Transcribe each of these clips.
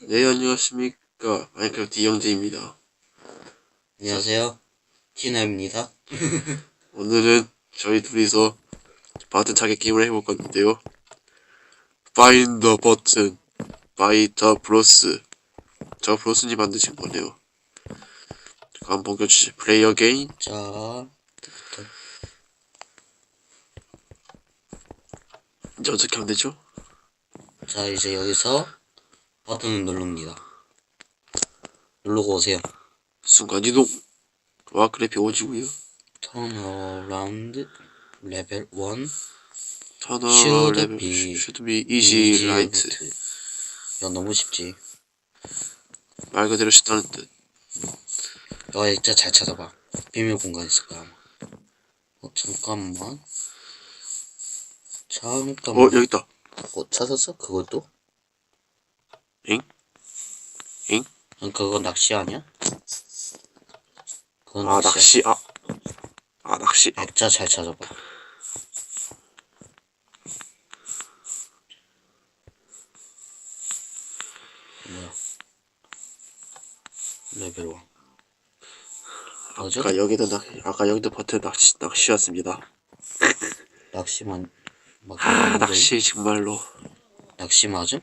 네, 안녕하십니까. 마인크래프트 이영재입니다. 안녕하세요. 티나입니다. 오늘은 저희 둘이서 버튼 찾기 게임을 해볼 건데요. Find the button by the bros. 저 브로스님 만드신 거네요. 한번 본격주시 플레이 어게인. 자, 이제 어떻게 하면 되죠? 자, 이제 여기서 버튼을 누릅니다. 누르고 오세요. 순간이동. 와, 그래픽 오지고요. Turn around 레벨 1 터너 레벨 should be easy right. 이거 너무 쉽지. 말 그대로 쉽다는 뜻. 너가 진짜 잘 찾아봐. 비밀 공간 있을 거야 아마. 잠깐만. 여기 있다. 찾았어? 그것도? 엥? 엥? 그거 낚시 아니야? 그건 아, 낚시야. 낚시. 액자 잘 찾아봐. 뭐야? 레벨 1. 뭐죠? 아까 여기도 버튼 낚시였습니다. 낚시만 낚시 정말로. 낚시 맞음?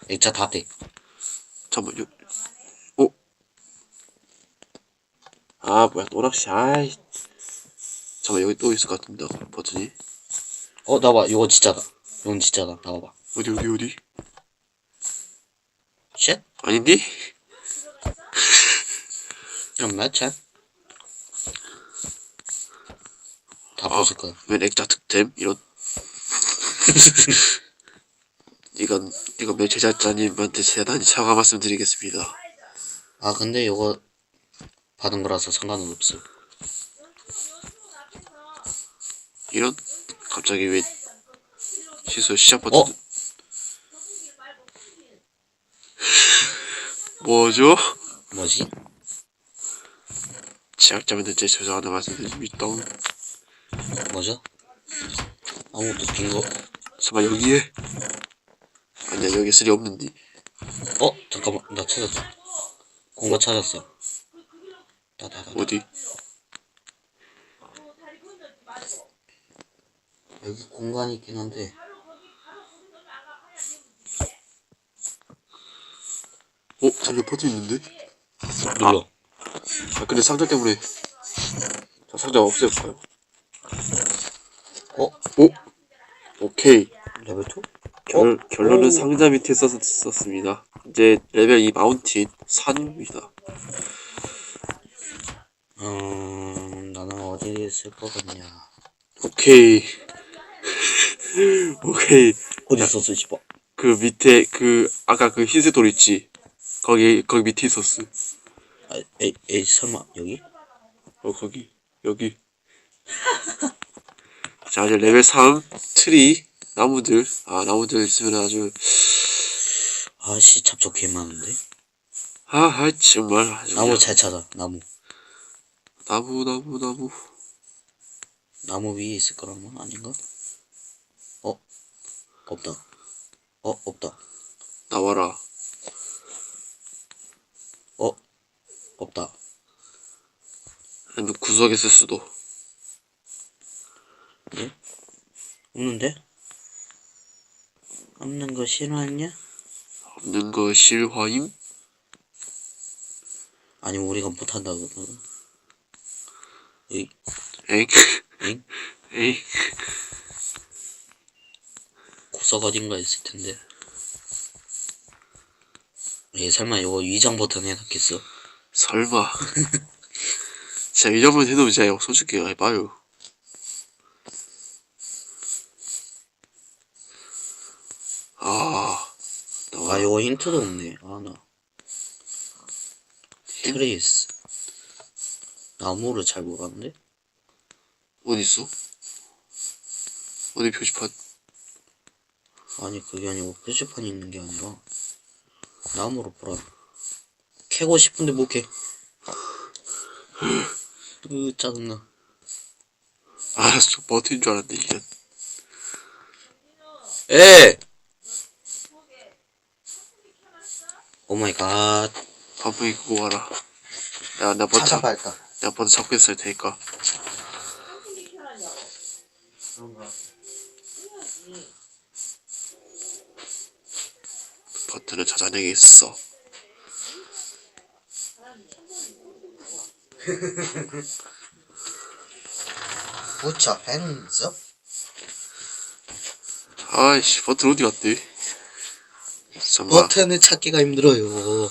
액자 다 돼. 잠깐만요. 뭐야, 또 낚시. 잠깐만, 여기 또 있을 것 같은데, 버튼이. 나봐. 이거 진짜다. 이건 진짜다. 나와봐. 어디? 쉣? 아닌데? 잠깐만, 챗. 다 부술 거야. 웬 액자 득템? 이런. 이건 내 제작자님한테 대단히 사과 말씀드리겠습니다. 근데 이거 받은 거라서 상관은 없어. 이런? 갑자기 왜 시작 버튼. 뭐죠? 뭐지? 제작자분들께 죄송하다 말씀드립니다. 뭐죠? 아무것도 빈 거. 설마 여기에? 아니야, 여기 쓸이 없는데. 잠깐만. 나 찾았어. 공간 찾았어. 어디? 여기 공간이 있긴 한데. 저기 버튼 있는데? 눌러. 근데 상자 때문에. 자, 상자 없애볼까요? 오케이. 레벨 2? 결론은 상자 밑에 썼습니다. 이제 레벨 2 마운틴 산입니다. 나는 어디에 쓸 것 같냐. 오케이. 어디 있었어, 씨발. 그 밑에, 아까 그 흰색 돌 있지? 거기 밑에 있었어. 에이, 설마, 여기? 여기. 자, 이제 레벨 3 트리 나무들 있으면 아주. 잡초 개 많은데? 정말. 나무 잘 찾아, 나무. 나무 위에 있을 거라면 아닌가? 없다. 없다. 나와라. 없다. 아니면 구석에 있을 수도. 예? 없는데? 없는 거 싫어하냐? 없는 거 실화임? 아니면 우리가 못한다고. 에이? 엥? 엥? 에이? 구석 어딘가 있을 텐데. 설마 이거 위장 버튼 해놨겠어? 설마. 진짜 이 정도면 해도 진짜 솔직히 해봐요. 이거 힌트도 없네. 나. 트레이스. 나무를 잘 몰랐는데? 어딨어? 어디 표지판? 아니, 그게 아니고 표지판이 있는 게 아니라 나무로 보라. 캐고 싶은데 못 캐. 짜증나. 알았어, 버튼 줄 알았네, 이게. 오 마이 갓. 반풍이 끄고 와라. 내가 버튼 찾아봐 일단. 내가 버튼 잡고 있을 테니까. 버튼을 찾아내겠어. 부처 핸즈. 아이씨, 버튼 어디 갔대? 잠깐만. 버튼을 찾기가 힘들어요.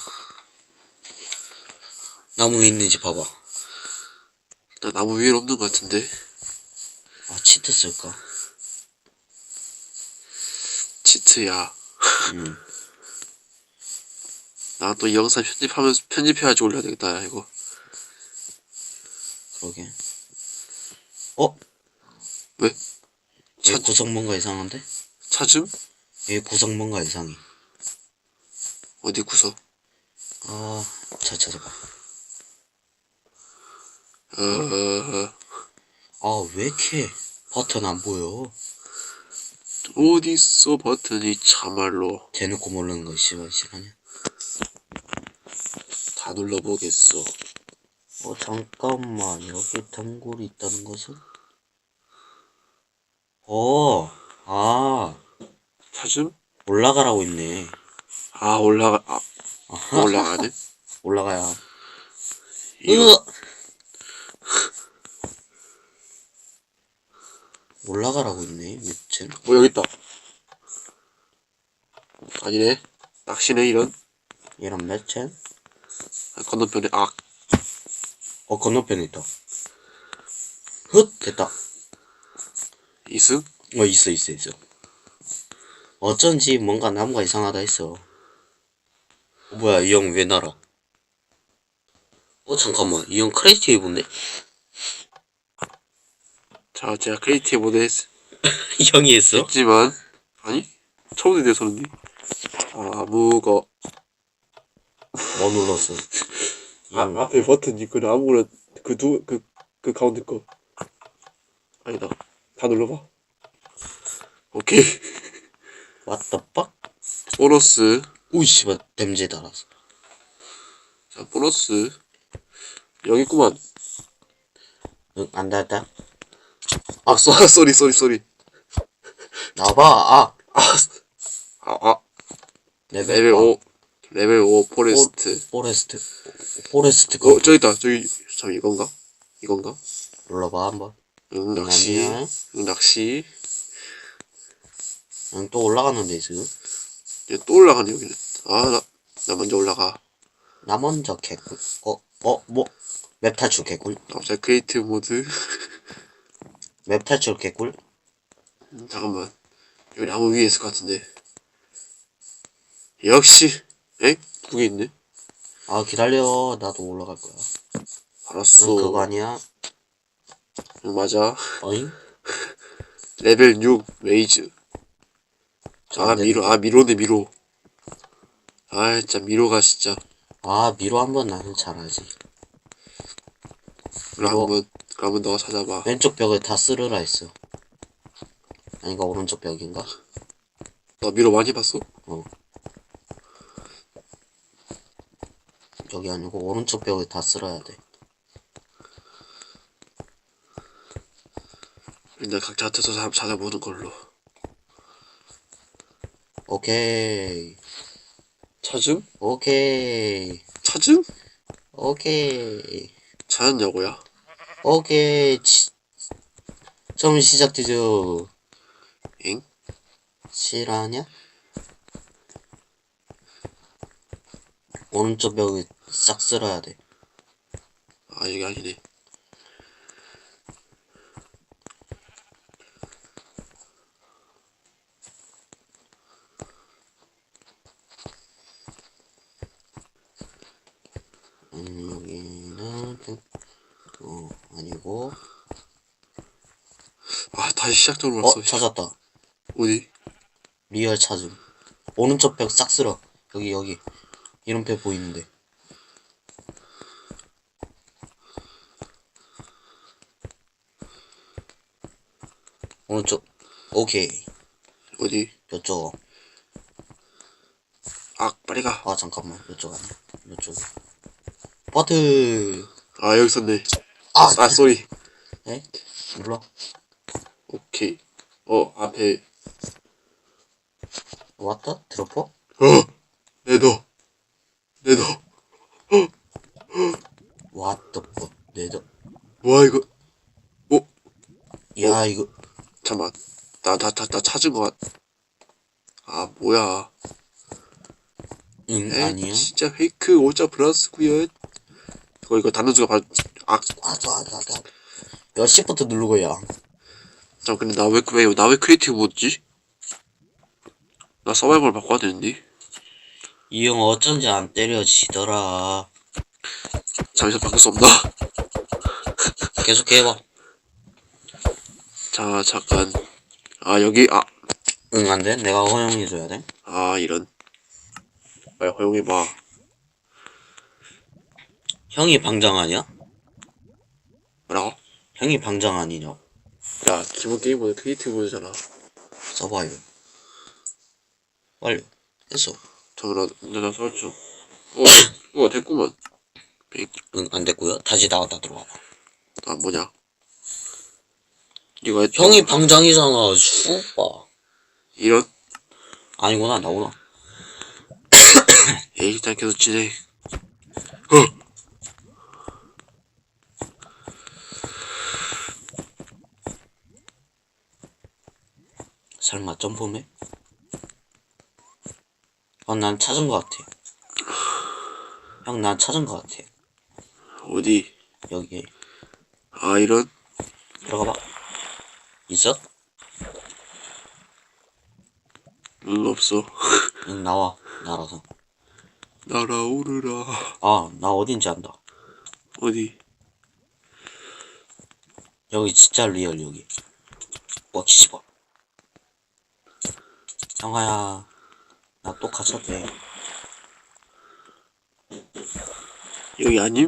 나무에 있는지 봐봐. 나 나무 위에 없는 것 같은데. 아 치트 쓸까? 치트야. 음. 나 또 이 영상 편집해야지 올려야 되겠다, 이거. 그러게. 어? 왜? 얘 구성 뭔가 이상한데? 찾음? 얘 구성 뭔가 이상해. 어디 구석? 아, 잘 찾아봐. 아, 왜 이렇게 버튼 안 보여? 어딨어, 버튼이 참말로. 대놓고 모르는 거 싫어하냐? 다 눌러보겠어. 잠깐만. 여기 단골이 있다는 것은? 찾음? 올라가라고 있네. 올라가네? 올라가야. 이거, 올라가라고 있네. 밑에. 여기 있다. 아니네. 낚시네, 이런. 얘랑 매체? 건너편에, 건너편에 있다. 헛! 됐다. 이승? 있어. 어쩐지 뭔가 나무가 이상하다 했어. 뭐야, 이 형 왜 날아? 잠깐만. 이 형 크리에이티브인데? 자, 제가 크리에이티브 모드 이 형이 했어? 했지만, 아니? 처음에 대해서는, 아무거. 뭐 눌렀어? 앞에 버튼이, 아무거나, 그 가운데 거. 아니다. 다 눌러봐. 오케이. What the fuck? 보너스. 오이 씨발 댐제 달았어. 자, 보너스. 여기 있구만. 응, 안 닿았다. 쏘리. 나봐. 레벨 5. 레벨 5 포레스트. 포레스트 저기 있다. 참, 이건가? 눌러봐 한번. 응, 낚시. 아니야. 응, 낚시. 응, 또 올라갔는데 지금. 얘 또 올라가네, 여기는. 나 먼저 올라가. 나 먼저 개꿀. 뭐? 맵 탈출 개꿀. 갑자기 크리에이티브 모드. 맵 탈출 개꿀. 잠깐만. 여기 나무 위에 있을 것 같은데. 역시. 에? 두 개 있네. 기다려. 나도 올라갈 거야. 알았어. 응, 그거 아니야. 응, 맞아. 어잉? 레벨 6 메이즈. 미로네, 미로. 진짜 미로가 진짜. 미로 한번 나는 잘하지. 그러면 너가 찾아봐. 왼쪽 벽을 다 쓸으라 했어. 아닌가 오른쪽 벽인가? 너 미로 많이 봤어? 여기 아니고 오른쪽 벽을 다 쓸어야 돼. 일단 각자 찾아서 찾아보는 걸로. 오케이. 찾음? 오케이. 찾음? 오케이. 찾았냐고요? 오케이. 처음 시작되죠. 엥? 실화냐? 오른쪽 벽을 싹 쓸어야 돼. 이게 아니네. 여기는 아니고. 다시 시작적으로 왔어. 찾았다. 어디? 리얼 찾음. 오른쪽 벽 싹 쓸어. 여기. 이름표 보이는데. 오른쪽. 오케이. 어디? 이쪽. 빨리 가. 아 잠깐만 이쪽 아니야 이쪽 버튼 아, 여기 있었네. 아 쏘리. 에? 눌러 오케이. 앞에. 왔다 드로퍼 네더. 왔다 내도 뭐야, 이거. 야 이거 잠깐만. 나 찾은 거 같. 아, 뭐야. 응 에이, 아니야 진짜 페이크 오자 플러스구요. 이거 단어주가 봐. 야 시프트 누르고 야 근데 나 왜 크리에이티브 못지? 나 서바이벌 바꿔야 되는데. 이 형 어쩐지 안 때려지더라 잠시만 바꿀 수 없나? 계속 해봐 자, 잠깐. 여기, 응 안돼 내가 허용해줘야 돼 이런. 빨리 허용해봐. 형이 방장 아니야? 뭐라고? 형이 방장 아니냐 야, 기본 게임 모드 크리에이티브 모드잖아. 서바이벌 빨리 했어 잠깐만, 나 설정. 됐구만. 응 안됐고요 다시 나왔다 들어와봐 뭐냐? 이거 형이 방장이잖아 슈빠 이런? 아니구나 나구나 일단 계속 진행. 설마 점프맨? 난 찾은 것 같아 형 난 찾은 것 같아 어디? 여기 이런? 들어가봐 있어? 없어. 응 나와 날아서 날아오르라. 나 어딘지 안다 어디? 여기 진짜 리얼 여기 와 씨발 형아야 나 또 갇혔대 여기 아님?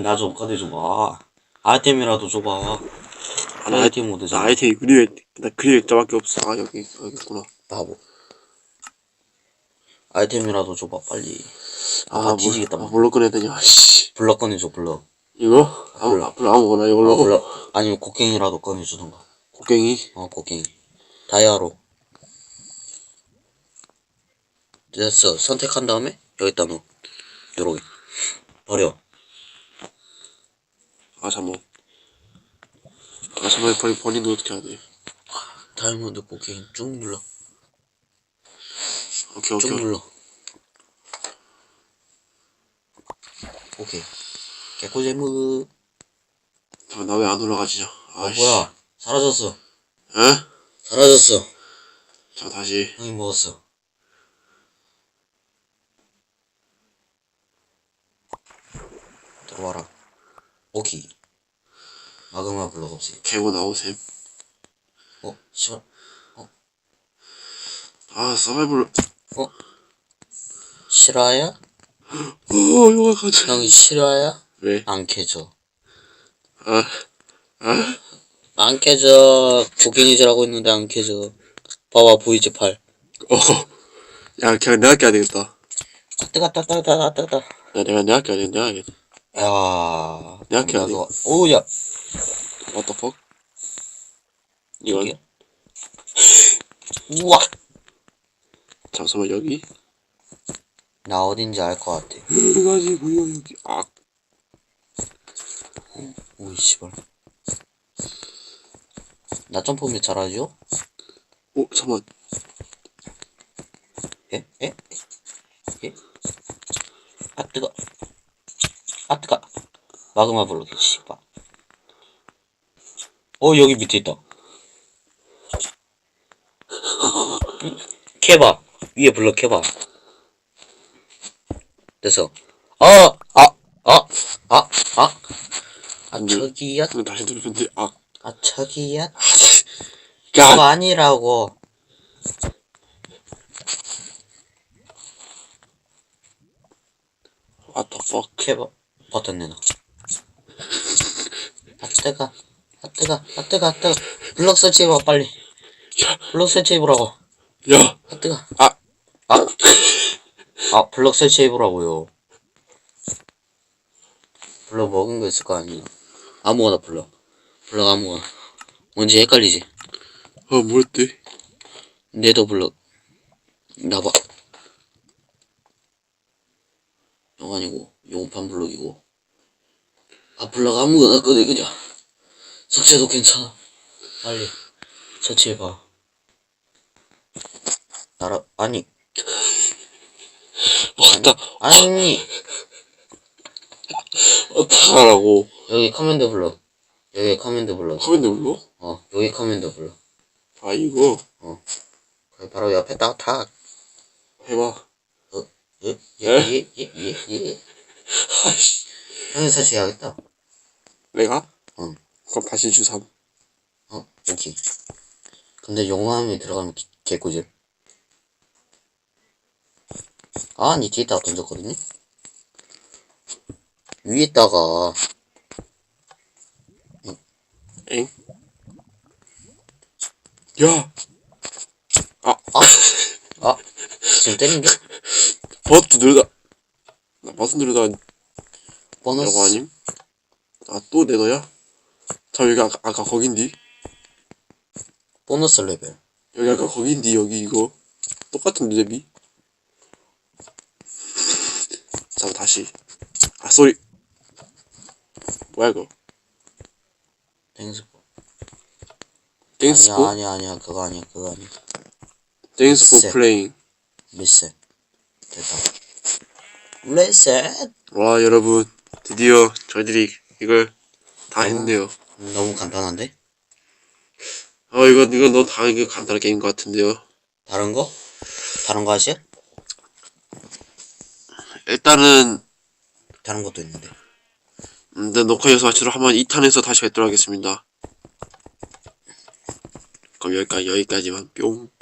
나 좀 꺼내줘봐 아이템이라도 줘봐 아이템 나 모드잖아 아이템이 그릴자밖에 없어. 여기 있구나. 바보 아이템이라도 줘봐 빨리 뒤지겠다 뭘로 꺼내야 되냐, 씨. 블럭 꺼내줘 블럭 이거? 아무거나 이걸로. 블럭 아니면 곡괭이라도 꺼내주던가 곡괭이? 곡괭이 다이아로 됐어 선택한 다음에 여기다 넣어 요렇게 버려 잠깐만, 버리는 거 어떻게 해야 돼? 다이아몬드 곡괭이 쭉 눌러 오케이. 쭉 눌러 오케이 개꿀잼무 나 왜 안 올라가지냐? 뭐야 사라졌어 에? 사라졌어 자, 다시. 형이 먹었어 들어와라 오케이 마그마 블럭 없이 개고 나오셈. 씨발 서바이벌. 실화야? 이거 가자. 형이 실화야? 왜? 안 캐져 아, 안 캐져 곡괭이질하고 있는데 안 캐져 봐봐 보이지 팔 야, 그냥 내가 깨야 되겠다. 뜨거 야, 내가 깨야 되겠다. 야 내가 캐야 돼. 오야 What the fuck? 이건? 우와 잠깐만, 여기? 나 어딘지 알 것 같아 가지고요, 여기. 오이 씨발 나 점프면 잘하죠? 잠깐만. 에? 뜨거 마그마 블록이 씨발 여기 밑에 있다 캐봐 위에 블럭 캐봐 됐어 저기야 이거 다시 누르면 돼. 저기야 그거 아니라고 What the fuck? 캐봐 버튼 내놔 뜨거 블럭 설치해봐 빨리 블럭 설치해보라고 야! 뜨거 블럭 설치해보라고요. 블럭 먹은 거 있을 거 아니야. 아무거나 블럭 아무거나. 뭔지 헷갈리지? 뭐였대? 네더 블럭. 나봐. 이거 아니고 용판 블럭이고. 블럭 아무거나 꺼내 그냥. 석재도 괜찮아. 빨리 설치해봐. 아니 왔다. 아니 어떡하라고. 여기 커맨드 블럭. 여기 커맨드 블럭. 커맨드 불러? 여기 커맨드 블럭. 이거. 거기 바로 옆에 탁. 해봐. 예. 아이씨. 형이 설치해야겠다. 내가? 응. 그럼 다시 주삼. 오케이. 근데 용암이 들어가면 개꿀잼. 아니 뒤에다가 던졌거든요. 위에다가 엥? 야! 지금 때린 게 버튼 누르다. 나 버튼 누르다 보너스. 이거 아님? 또 내 너야? 자, 여기 아까 거긴디? 보너스 레벨. 여기 아까 거긴디, 여기 이거. 똑같은 랩이? 자, 다시. 쏘리. 뭐야, 이거? 땡스포. 땡스 포? 아니야. 그거 아니야. 땡스 포 리셋. 플레잉. 리셋. 됐다. 리셋. 와, 여러분. 드디어 저희들이 이걸 다 했네요. 너무 간단한데? 이건 너무 당연히 간단한 게임인 것 같은데요. 다른 거 하실? 일단은, 다른 것도 있는데. 네, 녹화 여기서 마치도록 한번 2탄에서 다시 뵙도록 하겠습니다. 그럼 여기까지만 뿅.